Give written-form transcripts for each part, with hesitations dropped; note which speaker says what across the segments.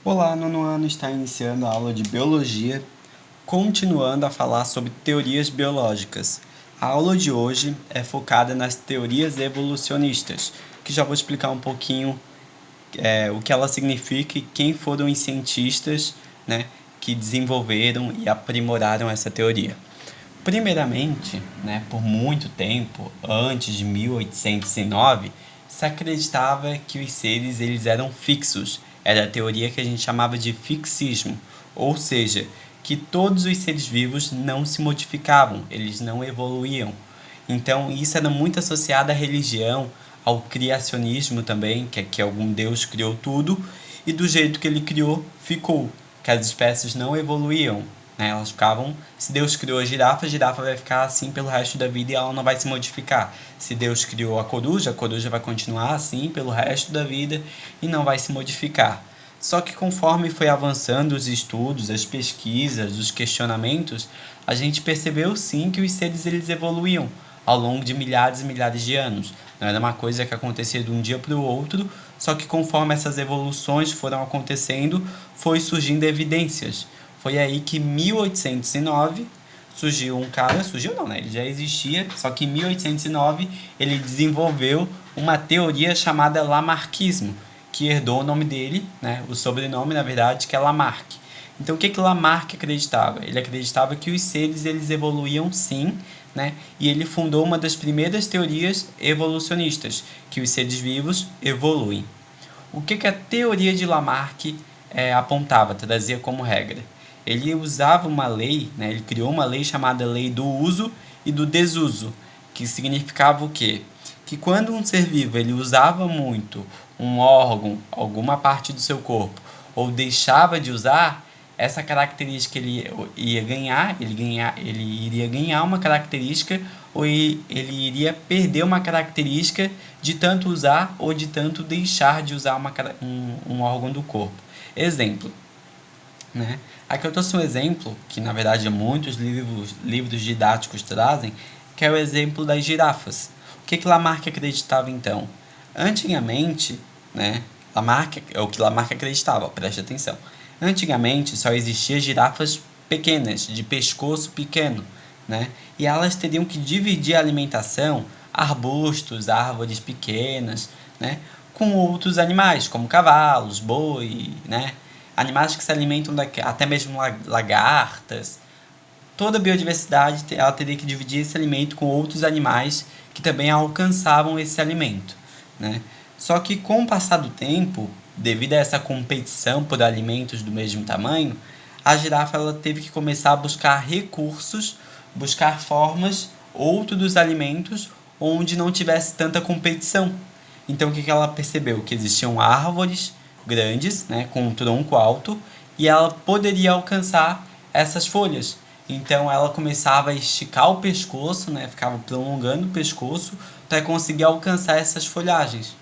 Speaker 1: Olá, nono ano está iniciando a aula de Biologia, continuando a falar sobre teorias biológicas. A aula de hoje é focada nas teorias evolucionistas, que já vou explicar um pouquinho o que ela significa e quem foram os cientistas, que desenvolveram e aprimoraram essa teoria. Primeiramente, por muito tempo, antes de 1809, se acreditava que os seres eles eram fixos. Era a teoria que a gente chamava de fixismo, ou seja, que todos os seres vivos não se modificavam, eles não evoluíam. Então, isso era muito associado à religião, ao criacionismo também, que é que algum Deus criou tudo, e do jeito que ele criou, ficou, que as espécies não evoluíam, elas ficavam, se Deus criou a girafa vai ficar assim pelo resto da vida e ela não vai se modificar. Se Deus criou a coruja vai continuar assim pelo resto da vida e não vai se modificar. Só que conforme foi avançando os estudos, as pesquisas, os questionamentos, a gente percebeu sim que os seres eles evoluíam ao longo de milhares e milhares de anos. Não era uma coisa que acontecia de um dia para o outro, só que conforme essas evoluções foram acontecendo, foi surgindo evidências. Foi aí que em 1809 surgiu um cara, ele já existia, só que em 1809 ele desenvolveu uma teoria chamada Lamarckismo, que herdou o nome dele, o sobrenome na verdade, que é Lamarck. Então o que Lamarck acreditava? Ele acreditava que os seres eles evoluíam sim, e ele fundou uma das primeiras teorias evolucionistas, que os seres vivos evoluem. O que a teoria de Lamarck apontava, trazia como regra? Ele usava uma lei, ele criou uma lei chamada Lei do Uso e do Desuso, que significava o quê? Que quando um ser vivo ele usava muito um órgão, alguma parte do seu corpo, ou deixava de usar, essa característica ele iria ganhar uma característica ou ele iria perder uma característica de tanto usar ou de tanto deixar de usar um órgão do corpo. Exemplo, Aqui eu trouxe um exemplo, que na verdade muitos livros didáticos trazem, que é o exemplo das girafas. O que Lamarck acreditava então? Antigamente, é o que Lamarck acreditava, preste atenção. Antigamente só existiam girafas pequenas, de pescoço pequeno, e elas teriam que dividir a alimentação, arbustos, árvores pequenas, com outros animais, como cavalos, boi, animais que se alimentam até mesmo lagartas. Toda a biodiversidade ela teria que dividir esse alimento com outros animais que também alcançavam esse alimento. Só que com o passar do tempo, devido a essa competição por alimentos do mesmo tamanho, a girafa ela teve que começar a buscar recursos, buscar formas, outros alimentos, onde não tivesse tanta competição. Então o que ela percebeu? Que existiam árvores grandes, com um tronco alto, e ela poderia alcançar essas folhas. Então ela começava a esticar o pescoço, ficava prolongando o pescoço para conseguir alcançar essas folhagens.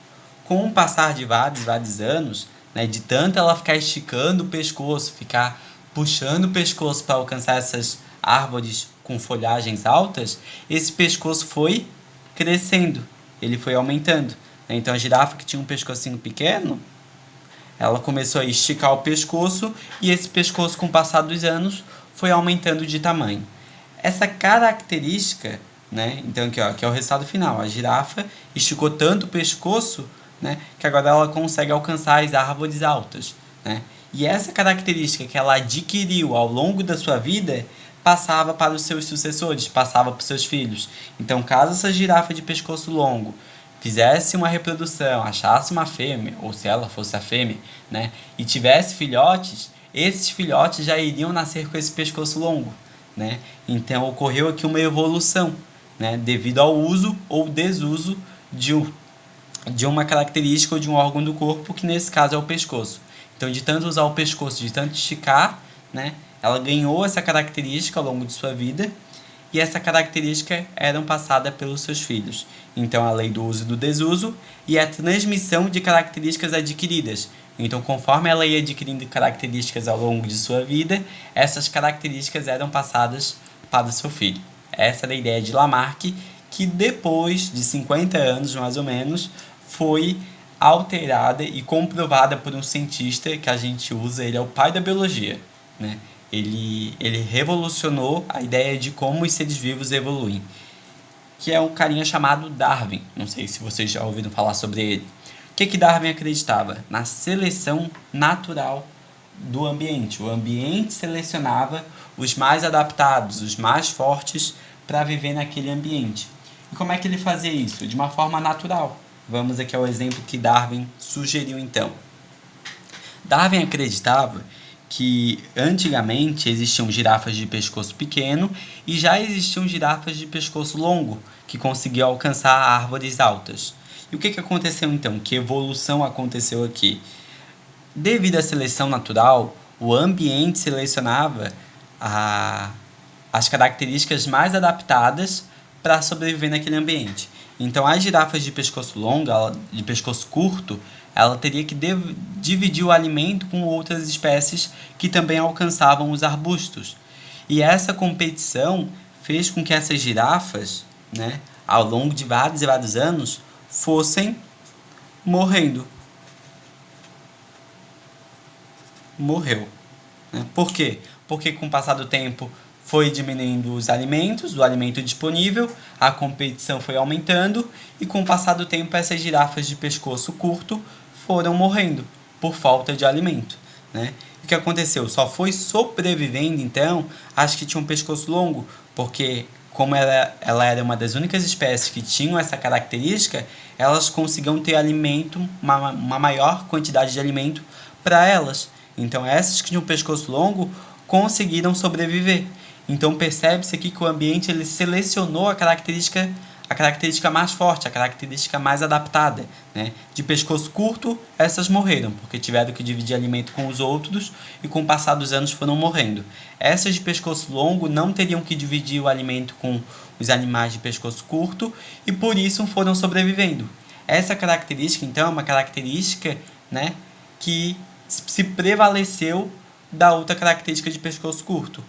Speaker 1: Com o passar de vários anos, de tanto ela ficar esticando o pescoço, ficar puxando o pescoço para alcançar essas árvores com folhagens altas, esse pescoço foi crescendo, ele foi aumentando. Então a girafa que tinha um pescocinho pequeno, ela começou a esticar o pescoço e esse pescoço, com o passar dos anos, foi aumentando de tamanho. Essa característica, então aqui, que é o resultado final. A girafa esticou tanto o pescoço, que agora ela consegue alcançar as árvores altas. E essa característica que ela adquiriu ao longo da sua vida passava para os seus sucessores, passava para os seus filhos. Então, caso essa girafa de pescoço longo fizesse uma reprodução, achasse uma fêmea, ou se ela fosse a fêmea, e tivesse filhotes, esses filhotes já iriam nascer com esse pescoço longo. Então ocorreu aqui uma evolução, devido ao uso ou desuso de uma característica ou de um órgão do corpo, que nesse caso é o pescoço. Então, de tanto usar o pescoço, de tanto esticar, ela ganhou essa característica ao longo de sua vida, e essa característica eram passada pelos seus filhos. Então, a lei do uso e do desuso e a transmissão de características adquiridas. Então, conforme ela ia adquirindo características ao longo de sua vida, essas características eram passadas para o seu filho. Essa era a ideia de Lamarck, que depois de 50 anos, mais ou menos, foi alterada e comprovada por um cientista que a gente usa, ele é o pai da biologia, né? Ele revolucionou a ideia de como os seres vivos evoluem, que é um carinha chamado Darwin. Não sei se vocês já ouviram falar sobre ele. O que Darwin acreditava? Na seleção natural do ambiente. O ambiente selecionava os mais adaptados, os mais fortes para viver naquele ambiente. E como é que ele fazia isso? De uma forma natural. Vamos aqui ao exemplo que Darwin sugeriu então. Darwin acreditava que antigamente existiam girafas de pescoço pequeno e já existiam girafas de pescoço longo, que conseguiam alcançar árvores altas. E o que aconteceu então? Que evolução aconteceu aqui? Devido à seleção natural, o ambiente selecionava as características mais adaptadas para sobreviver naquele ambiente. Então, as girafas de pescoço longo, de pescoço curto, ela teria que dividir o alimento com outras espécies que também alcançavam os arbustos. E essa competição fez com que essas girafas, né, ao longo de vários e vários anos, fossem morrendo. Morreu. Né? Por quê? Porque com o passar do tempo foi diminuindo os alimentos, o alimento disponível, a competição foi aumentando e com o passar do tempo essas girafas de pescoço curto foram morrendo por falta de alimento. Né? O que aconteceu? Só foi sobrevivendo então as que tinham pescoço longo, porque como ela era uma das únicas espécies que tinham essa característica, elas conseguiam ter alimento, uma maior quantidade de alimento para elas. Então essas que tinham pescoço longo conseguiram sobreviver. Então percebe-se aqui que o ambiente ele selecionou a característica mais forte, a característica mais adaptada. Né? De pescoço curto, essas morreram, porque tiveram que dividir alimento com os outros e com o passar dos anos foram morrendo. Essas de pescoço longo não teriam que dividir o alimento com os animais de pescoço curto e por isso foram sobrevivendo. Essa característica, então, é uma característica, né, que se prevaleceu da outra característica de pescoço curto.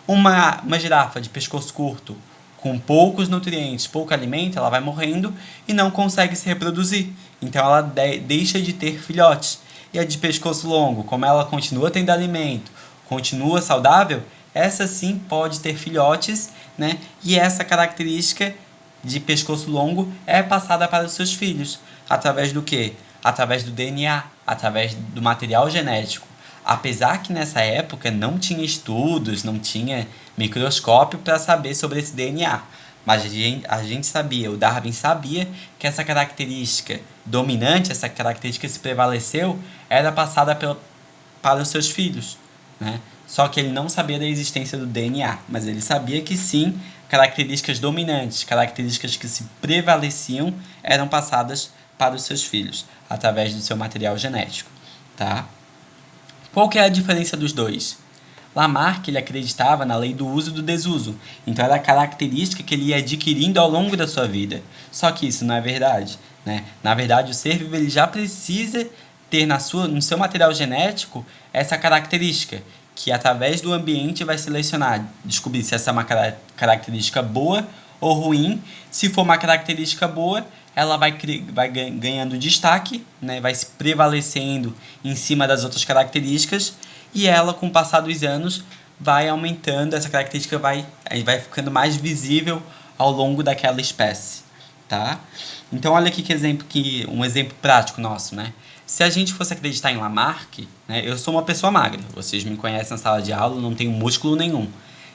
Speaker 1: Uma girafa de pescoço curto, com poucos nutrientes, pouco alimento, ela vai morrendo e não consegue se reproduzir. Então ela deixa de ter filhotes. E a de pescoço longo, como ela continua tendo alimento, continua saudável, essa sim pode ter filhotes, né? E essa característica de pescoço longo é passada para os seus filhos. Através do quê? Através do DNA, através do material genético. Apesar que nessa época não tinha estudos, não tinha microscópio para saber sobre esse DNA. Mas a gente sabia, o Darwin sabia que essa característica dominante, essa característica que se prevaleceu, era passada para os seus filhos. Né? Só que ele não sabia da existência do DNA, mas ele sabia que sim, características dominantes, características que se prevaleciam, eram passadas para os seus filhos, através do seu material genético. Tá? Qual que é a diferença dos dois? Lamarck ele acreditava na lei do uso e do desuso, então era a característica que ele ia adquirindo ao longo da sua vida. Só que isso não é verdade. Né? Na verdade, o ser vivo ele já precisa ter no seu material genético essa característica, que através do ambiente vai selecionar, descobrir se essa é uma característica boa ou ruim. Se for uma característica boa, ela vai ganhando destaque, né? Vai se prevalecendo em cima das outras características e ela, com o passar dos anos, vai aumentando, essa característica vai ficando mais visível ao longo daquela espécie. Tá? Então, olha aqui um exemplo prático nosso. Né? Se a gente fosse acreditar em Lamarck, né, eu sou uma pessoa magra, vocês me conhecem na sala de aula, não tenho músculo nenhum.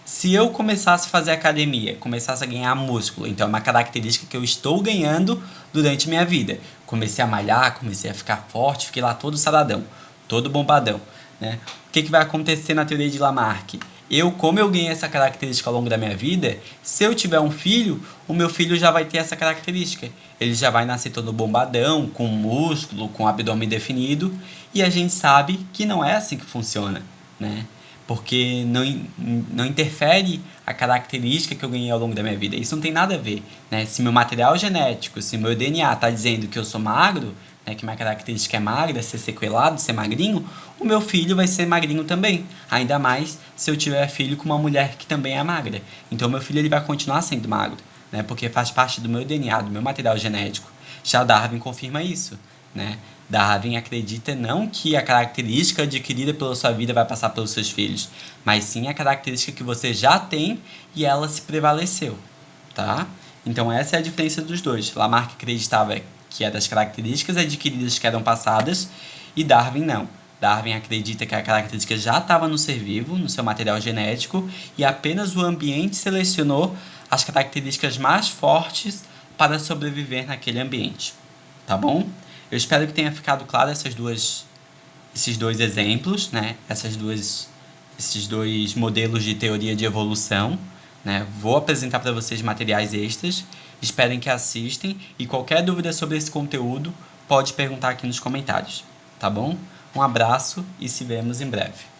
Speaker 1: Se eu começasse a fazer academia, começasse a ganhar músculo, então é uma característica que eu estou ganhando durante minha vida. Comecei a malhar, comecei a ficar forte, fiquei lá todo saradão, todo bombadão. Né? O que vai acontecer na teoria de Lamarck? Como eu ganhei essa característica ao longo da minha vida, se eu tiver um filho, o meu filho já vai ter essa característica. Ele já vai nascer todo bombadão, com músculo, com abdômen definido, e a gente sabe que não é assim que funciona, né? Porque não interfere a característica que eu ganhei ao longo da minha vida. Isso não tem nada a ver. Né? Se meu material genético, se meu DNA está dizendo que eu sou magro, né, que minha característica é magra, ser sequelado, ser magrinho, o meu filho vai ser magrinho também. Ainda mais se eu tiver filho com uma mulher que também é magra. Então meu filho ele vai continuar sendo magro, né, porque faz parte do meu DNA, do meu material genético. Já Darwin confirma isso. né? Darwin acredita não que a característica adquirida pela sua vida vai passar pelos seus filhos, mas sim a característica que você já tem e ela se prevaleceu, tá? Então essa é a diferença dos dois. Lamarck acreditava que eram as características adquiridas que eram passadas e Darwin não. Darwin acredita que a característica já estava no ser vivo, no seu material genético, e apenas o ambiente selecionou as características mais fortes para sobreviver naquele ambiente. Tá bom? Eu espero que tenha ficado claro esses dois exemplos, né? Esses dois modelos de teoria de evolução. Né? Vou apresentar para vocês materiais extras. Esperem que assistem e qualquer dúvida sobre esse conteúdo pode perguntar aqui nos comentários. Tá bom? Um abraço e se vemos em breve.